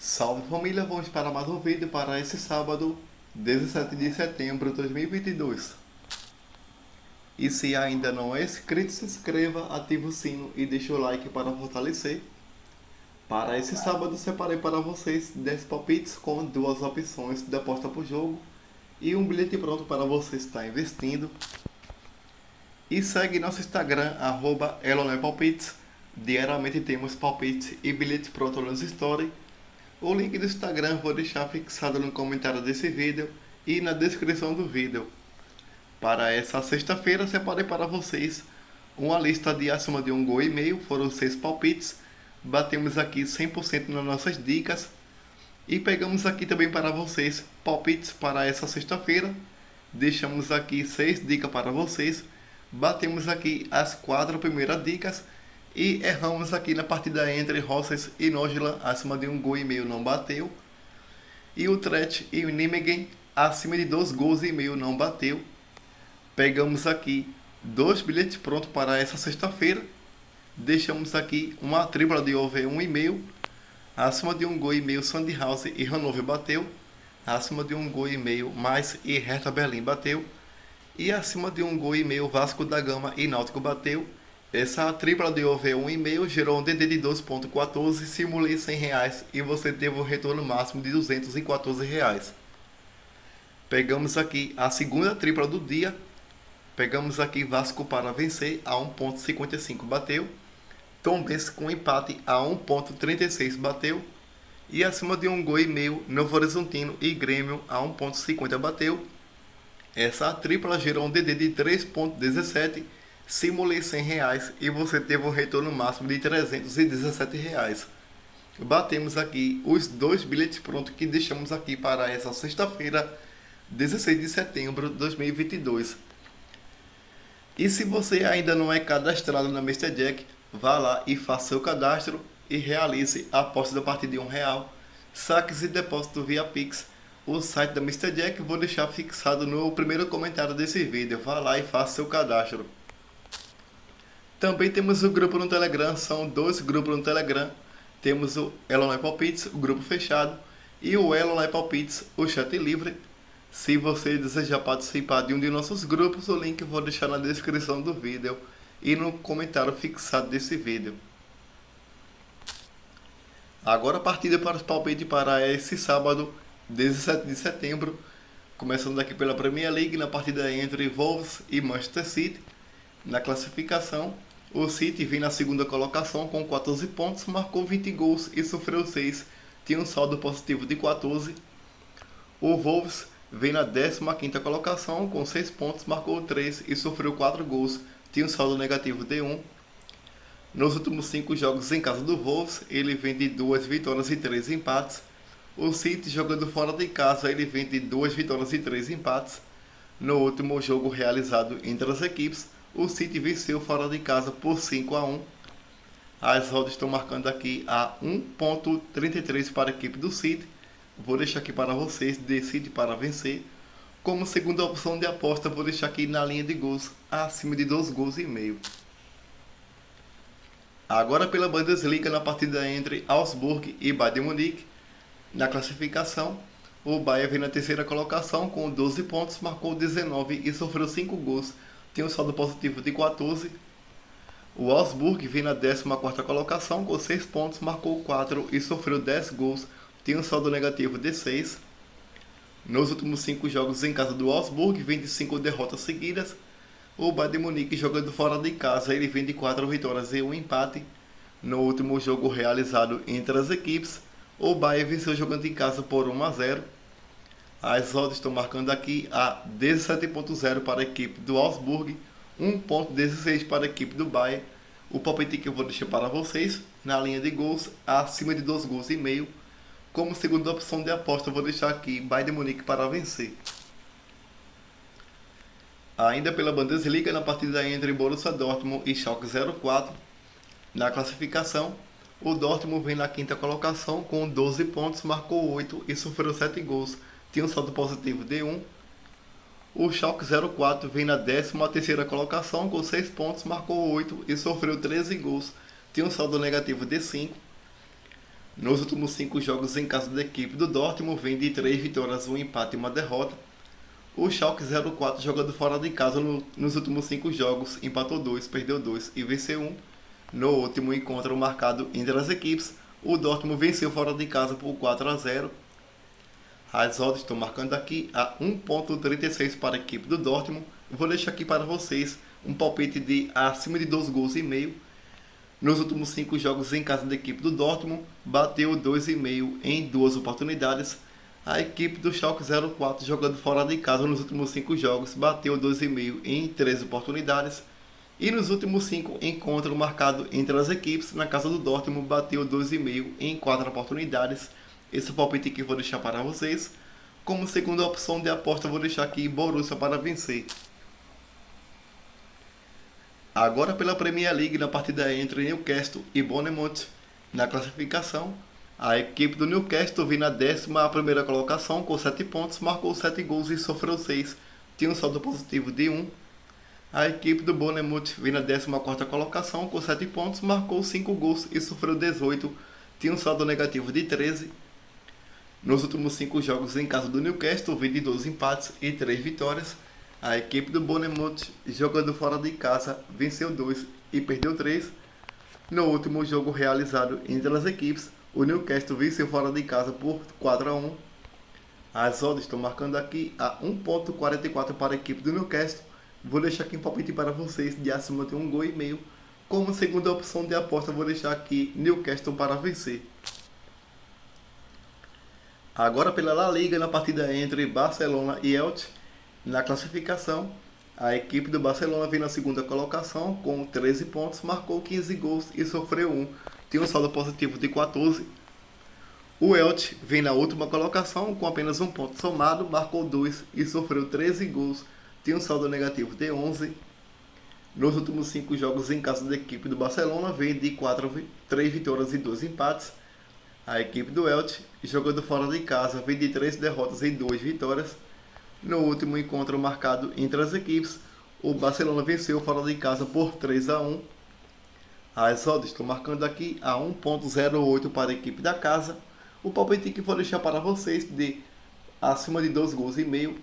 Salve família, vamos para mais um vídeo para esse sábado, 17 de setembro de 2022. E se ainda não é inscrito, se inscreva, ative o sino e deixe o like para fortalecer. Para esse sábado, separei para vocês 10 palpites com duas opções de aposta por jogo e um bilhete pronto para você estar investindo. E segue nosso Instagram, @elonepalpites. Diariamente temos palpites e bilhete pronto nos stories. O link do Instagram vou deixar fixado no comentário desse vídeo e na descrição do vídeo. Para essa sexta-feira, separei para vocês uma lista de acima de um gol e meio, foram 6 palpites. Batemos aqui 100% nas nossas dicas e pegamos aqui também para vocês palpites para essa sexta-feira. Deixamos aqui 6 dicas para vocês. Batemos aqui as 4 primeiras dicas e erramos aqui na partida entre Rosses e Nojla, acima de um gol e meio não bateu. E o Tret e o Nijmegen, acima de 2 gols e meio não bateu. Pegamos aqui 2 bilhetes prontos para essa sexta-feira. Deixamos aqui uma tripla de over 1,5. Acima de um gol e meio Sandhausen e Hannover bateu. Acima de um gol e meio mais e Hertha Berlim bateu. E acima de um gol e meio Vasco da Gama e Náutico bateu. Essa tripla de over 1,5 gerou um DD de 12,14, simulei R$100 e você teve um retorno máximo de R$214. Pegamos aqui a segunda tripla do dia. Pegamos aqui Vasco para vencer a 1,55 bateu. Tombense com empate a 1,36 bateu. E acima de um gol e meio Novo Horizontino e Grêmio a 1,50 bateu. Essa tripla gerou um DD de 3,17. Simulei R$100 e você teve um retorno máximo de R$317. Batemos aqui os 2 bilhetes prontos que deixamos aqui para essa sexta-feira, 16 de setembro de 2022. E se você ainda não é cadastrado na Mr. Jack, vá lá e faça seu cadastro e realize a aposta a partir de R$1. Saques e depósito via Pix. O site da Mr. Jack vou deixar fixado no primeiro comentário desse vídeo. Vá lá e faça seu cadastro. Também temos o grupo no Telegram, são 2 grupos no Telegram. Temos o Elon Palpites, o grupo fechado, e o Elon Palpites, o chat livre. Se você desejar participar de um de nossos grupos, o link eu vou deixar na descrição do vídeo e no comentário fixado desse vídeo. Agora a partida para os palpites para esse sábado, 17 de setembro. Começando aqui pela Premier League, na partida entre Wolves e Manchester City. Na classificação, o City vem na segunda colocação com 14 pontos, marcou 20 gols e sofreu 6, tinha um saldo positivo de 14. O Wolves vem na 15ª colocação com 6 pontos, marcou 3 e sofreu 4 gols, tinha um saldo negativo de 1. Nos últimos 5 jogos em casa do Wolves, ele vem de 2 vitórias e 3 empates. O City, jogando fora de casa, ele vem de 2 vitórias e 3 empates. No último jogo realizado entre as equipes, o City venceu fora de casa por 5-1. As rodas estão marcando aqui a 1,33 para a equipe do City. Vou deixar aqui para vocês, de City para vencer. Como segunda opção de aposta, vou deixar aqui na linha de gols, acima de 2 gols e meio. Agora pela Bundesliga, na partida entre Augsburg e Bayern Munique. Na classificação, o Bayern vem na 3ª colocação com 12 pontos, marcou 19 e sofreu 5 gols. Tem um saldo positivo de 14. O Augsburg vem na 14ª colocação com 6 pontos, marcou 4 e sofreu 10 gols. Tem um saldo negativo de 6. Nos últimos 5 jogos em casa do Augsburg, vem de 5 derrotas seguidas. O Bayern de Munique, jogando fora de casa, ele vem de 4 vitórias e 1 empate. No último jogo realizado entre as equipes, o Bayern venceu jogando em casa por 1-0. As odds estão marcando aqui a 17,0 para a equipe do Augsburg, 1,16 para a equipe do Bayern. O palpite que eu vou deixar para vocês, na linha de gols, acima de 2 gols e meio. Como segunda opção de aposta, eu vou deixar aqui Bayern de Munique para vencer. Ainda pela Bundesliga, na partida entre Borussia Dortmund e Schalke 04. Na classificação, o Dortmund vem na 5ª colocação com 12 pontos, marcou 8 e sofreu 7 gols. Tinha um saldo positivo de 1. O Schalke 04 vem na 13ª colocação com 6 pontos, marcou 8 e sofreu 13 gols. Tinha um saldo negativo de 5. Nos últimos 5 jogos em casa da equipe do Dortmund, vem de 3 vitórias, um empate e uma derrota. O Schalke 04, jogando fora de casa nos últimos 5 jogos, empatou 2, perdeu 2 e venceu 1. No último encontro marcado entre as equipes, o Dortmund venceu fora de casa por 4-0. As odds estão marcando aqui a 1,36 para a equipe do Dortmund. Vou deixar aqui para vocês um palpite de acima de 2 gols e meio. Nos últimos 5 jogos em casa da equipe do Dortmund, bateu 2,5 em 2 oportunidades. A equipe do Schalke 04, jogando fora de casa nos últimos 5 jogos, bateu 2,5 em 3 oportunidades. E nos últimos 5 encontros marcados entre as equipes, na casa do Dortmund, bateu 2,5 em 4 oportunidades. Esse é o palpite que eu vou deixar para vocês. Como segunda opção de aposta, vou deixar aqui Borussia para vencer. Agora pela Premier League, na partida entre Newcastle e Bournemouth, na classificação, a equipe do Newcastle vem na 11ª colocação com 7 pontos, marcou 7 gols e sofreu 6, tinha um saldo positivo de 1. A equipe do Bournemouth vem na 14ª colocação com 7 pontos, marcou 5 gols e sofreu 18, tinha um saldo negativo de 13. Nos últimos 5 jogos em casa do Newcastle, vem de 12 empates e 3 vitórias. A equipe do Bournemouth, jogando fora de casa, venceu 2 e perdeu 3. No último jogo realizado entre as equipes, o Newcastle venceu fora de casa por 4-1. As odds estão marcando aqui a 1,44 para a equipe do Newcastle. Vou deixar aqui um palpite para vocês de acima de 1 gol e meio. Como segunda opção de aposta, vou deixar aqui Newcastle para vencer. Agora pela La Liga, na partida entre Barcelona e Elche, na classificação, a equipe do Barcelona vem na 2ª colocação com 13 pontos, marcou 15 gols e sofreu 1, tem um saldo positivo de 14. O Elche vem na última colocação com apenas 1 ponto somado, marcou 2 e sofreu 13 gols, tem um saldo negativo de 11. Nos últimos 5 jogos em casa da equipe do Barcelona, vem de 3 vitórias e 2 empates. A equipe do Elche, jogando fora de casa, vem de 3 derrotas e 2 vitórias. No último encontro marcado entre as equipes, o Barcelona venceu fora de casa por 3-1. As odds estão marcando aqui a 1,08 para a equipe da casa. O palpite que vou deixar para vocês de acima de 2 gols e meio.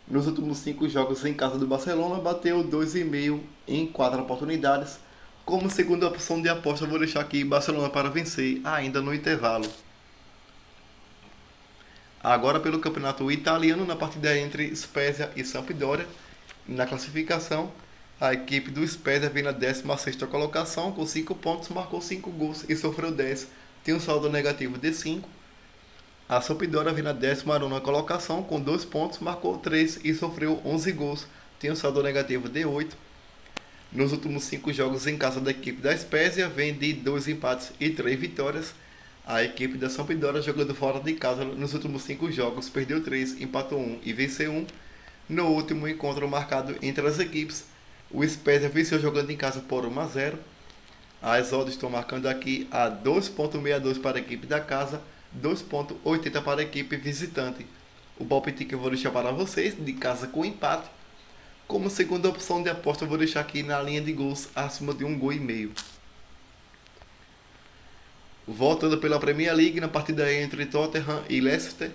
Nos últimos 5 jogos em casa do Barcelona, bateu 2,5 em 4 oportunidades. Como segunda opção de aposta, vou deixar aqui Barcelona para vencer, ainda no intervalo. Agora pelo campeonato italiano, na partida entre Spezia e Sampdoria, na classificação, a equipe do Spezia vem na 16ª colocação com 5 pontos, marcou 5 gols e sofreu 10, tem um saldo negativo de 5. A Sampdoria vem na 19ª colocação com 2 pontos, marcou 3 e sofreu 11 gols, tem um saldo negativo de 8. Nos últimos 5 jogos em casa da equipe da Spezia, vem de 2 empates e 3 vitórias. A equipe da Sampdoria, jogando fora de casa nos últimos 5 jogos, perdeu 3, empatou 1 e venceu 1. No último encontro marcado entre as equipes, o Spezia venceu jogando em casa por 1-0. As odds estão marcando aqui a 2,62 para a equipe da casa, 2,80 para a equipe visitante. O palpite que eu vou deixar para vocês, de casa com empate. Como segunda opção de aposta, eu vou deixar aqui na linha de gols acima de 1 gol e meio. Voltando pela Premier League, na partida entre Tottenham e Leicester,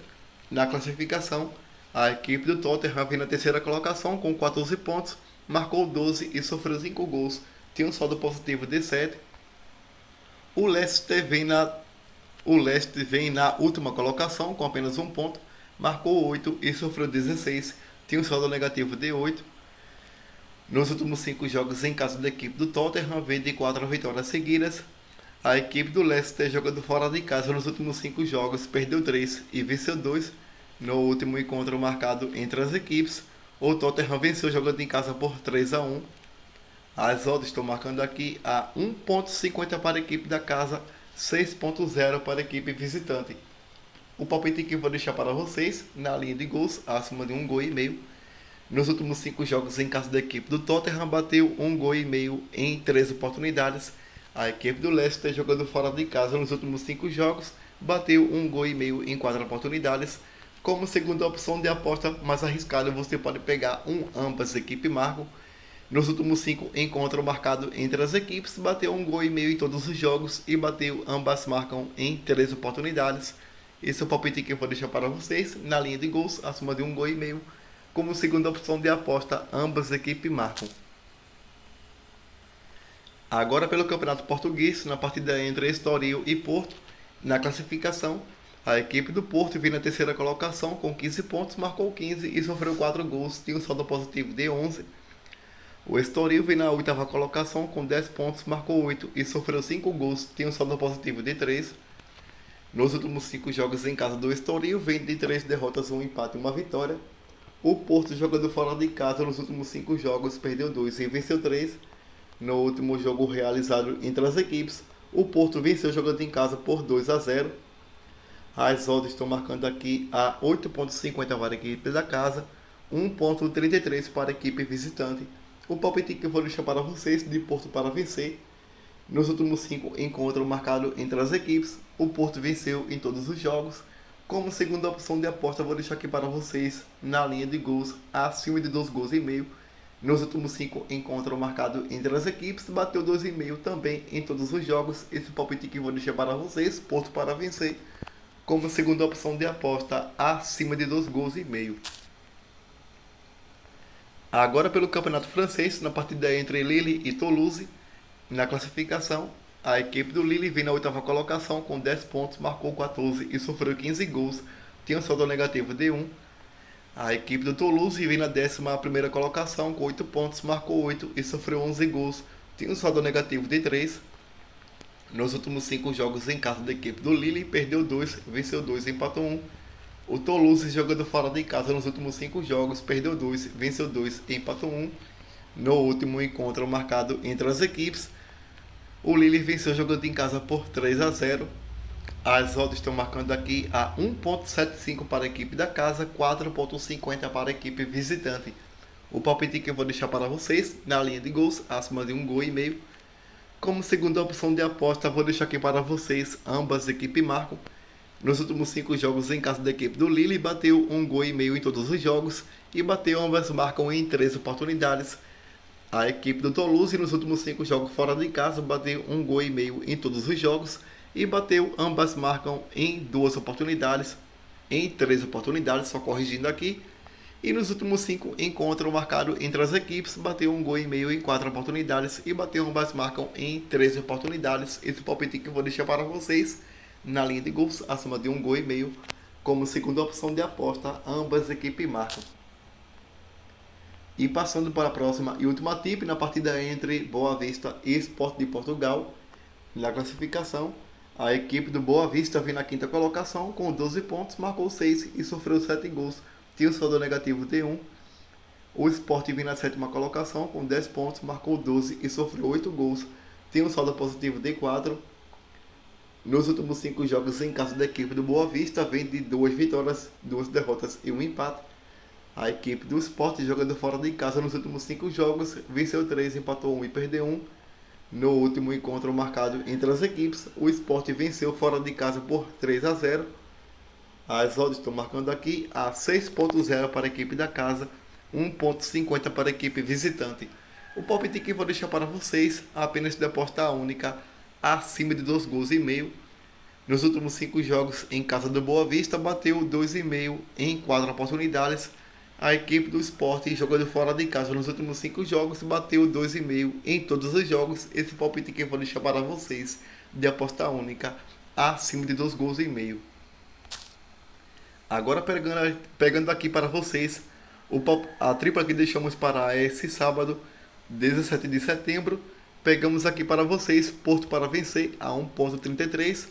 na classificação, a equipe do Tottenham vem na 3ª colocação com 14 pontos, marcou 12 e sofreu 5 gols, tem um saldo positivo de 7. O Leicester vem na última colocação com apenas 1 ponto, marcou 8 e sofreu 16, tem um saldo negativo de 8. Nos últimos 5 jogos em casa da equipe do Tottenham, vem de 4 vitórias seguidas. A equipe do Leicester, jogando fora de casa nos últimos 5 jogos, perdeu 3 e venceu 2. No último encontro marcado entre as equipes, o Tottenham venceu jogando em casa por 3-1. As odds estão marcando aqui a 1,50 para a equipe da casa, 6,0 para a equipe visitante. O palpite que eu vou deixar para vocês, na linha de gols, acima de 1 gol e meio. Nos últimos 5 jogos em casa da equipe do Tottenham, bateu 1 gol e meio em 3 oportunidades. A equipe do Leicester, jogando fora de casa nos últimos 5 jogos, bateu 1 gol e meio em 4 oportunidades. Como segunda opção de aposta mais arriscada, você pode pegar ambas equipes marcam. Nos últimos 5 encontros marcados entre as equipes, bateu 1,5 gol em todos os jogos e bateu ambas marcam em 3 oportunidades. Esse é o palpite que eu vou deixar para vocês na linha de gols, acima de 1,5 gol. Como segunda opção de aposta, ambas equipes marcam. Agora pelo Campeonato Português, na partida entre Estoril e Porto, na classificação, a equipe do Porto vem na terceira colocação com 15 pontos, marcou 15 e sofreu 4 gols, tinha um saldo positivo de 11. O Estoril vem na oitava colocação com 10 pontos, marcou 8 e sofreu 5 gols, tinha um saldo positivo de 3. Nos últimos 5 jogos em casa do Estoril, vem de 3 derrotas, 1 empate e 1 vitória. O Porto, jogando fora de casa nos últimos 5 jogos, perdeu 2 e venceu 3. No último jogo realizado entre as equipes, o Porto venceu jogando em casa por 2-0. As odds estão marcando aqui a 8,50 para a equipe da casa, 1,33 para a equipe visitante. O palpite que eu vou deixar para vocês de Porto para vencer. Nos últimos 5 encontros marcados entre as equipes, o Porto venceu em todos os jogos. Como segunda opção de aposta, vou deixar aqui para vocês na linha de gols, acima de 2,5 gols. Nos últimos 5 encontros marcados entre as equipes, bateu 2,5 também em todos os jogos. Esse palpite que eu vou deixar para vocês, Porto para vencer. Como segunda opção de aposta, acima de 2,5 gols. Agora pelo Campeonato Francês, na partida entre Lille e Toulouse, na classificação, a equipe do Lille vem na oitava colocação com 10 pontos, marcou 14 e sofreu 15 gols, tinha um saldo negativo de 1. A equipe do Toulouse vem na 11ª colocação com 8 pontos, marcou 8 e sofreu 11 gols, tinha um saldo negativo de 3. Nos últimos 5 jogos em casa da equipe do Lille, perdeu 2, venceu 2 e empatou 1. O Toulouse, jogando fora de casa nos últimos 5 jogos, perdeu 2, venceu 2 e empatou 1. No último encontro marcado entre as equipes, o Lille venceu jogando em casa por 3-0. As odds estão marcando aqui a 1,75 para a equipe da casa, 4,50 para a equipe visitante. O palpite que eu vou deixar para vocês na linha de gols, acima de 1,5 gol. Como segunda opção de aposta, vou deixar aqui para vocês, ambas equipes marcam. Nos últimos 5 jogos em casa da equipe do Lille, bateu 1,5 gol em todos os jogos e bateu ambas marcam em 3 oportunidades. A equipe do Toulouse nos últimos 5 jogos fora de casa bateu 1,5 gol em todos os jogos e bateu ambas marcam em 2 oportunidades, em 3 oportunidades, só corrigindo aqui. E nos últimos 5 encontros marcados entre as equipes, bateu 1,5 gol em 4 oportunidades e bateu ambas marcam em 3 oportunidades. Esse palpite que eu vou deixar para vocês na linha de gols, acima de 1,5 gol. Como segunda opção de aposta, ambas equipes marcam. E passando para a próxima e última tip, na partida entre Boa Vista e Sport de Portugal, na classificação, a equipe do Boa Vista vem na 5ª colocação com 12 pontos, marcou 6 e sofreu 7 gols, tinha um saldo negativo de 1. O Sport vem na 7ª colocação com 10 pontos, marcou 12 e sofreu 8 gols, tinha um saldo positivo de 4. Nos últimos 5 jogos em casa da equipe do Boa Vista, vem de 2 vitórias, 2 derrotas e 1 empate. A equipe do Sport, jogando fora de casa nos últimos 5 jogos, venceu 3, empatou 1 e perdeu 1. No último encontro marcado entre as equipes, o Sport venceu fora de casa por 3-0. As odds estão marcando aqui a 6,0 para a equipe da casa, 1,50 para a equipe visitante. O palpite que vou deixar para vocês, apenas de aposta única, acima de 2,5 gols. Nos últimos 5 jogos em casa do Boa Vista, bateu 2,5 em 4 oportunidades. A equipe do Sport, jogando fora de casa nos últimos 5 jogos, bateu 2,5 em todos os jogos. Esse palpite que eu vou deixar para vocês, de aposta única, acima de 2,5 gols. Agora pegando aqui para vocês a tripla que deixamos para esse sábado, 17 de setembro. Pegamos aqui para vocês Porto para vencer a 1,33.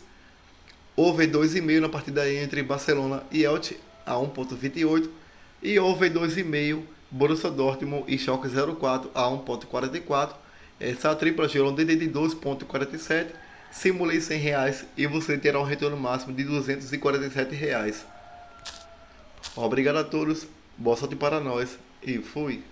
Over 2,5 na partida entre Barcelona e Elche a 1,28. E over 2,5 Borussia Dortmund e Schalke 04 a 1,44. Essa tripla gerou um DD de 2,47. Simulei R$100 e você terá um retorno máximo de R$247. Obrigado a todos, boa sorte para nós e fui!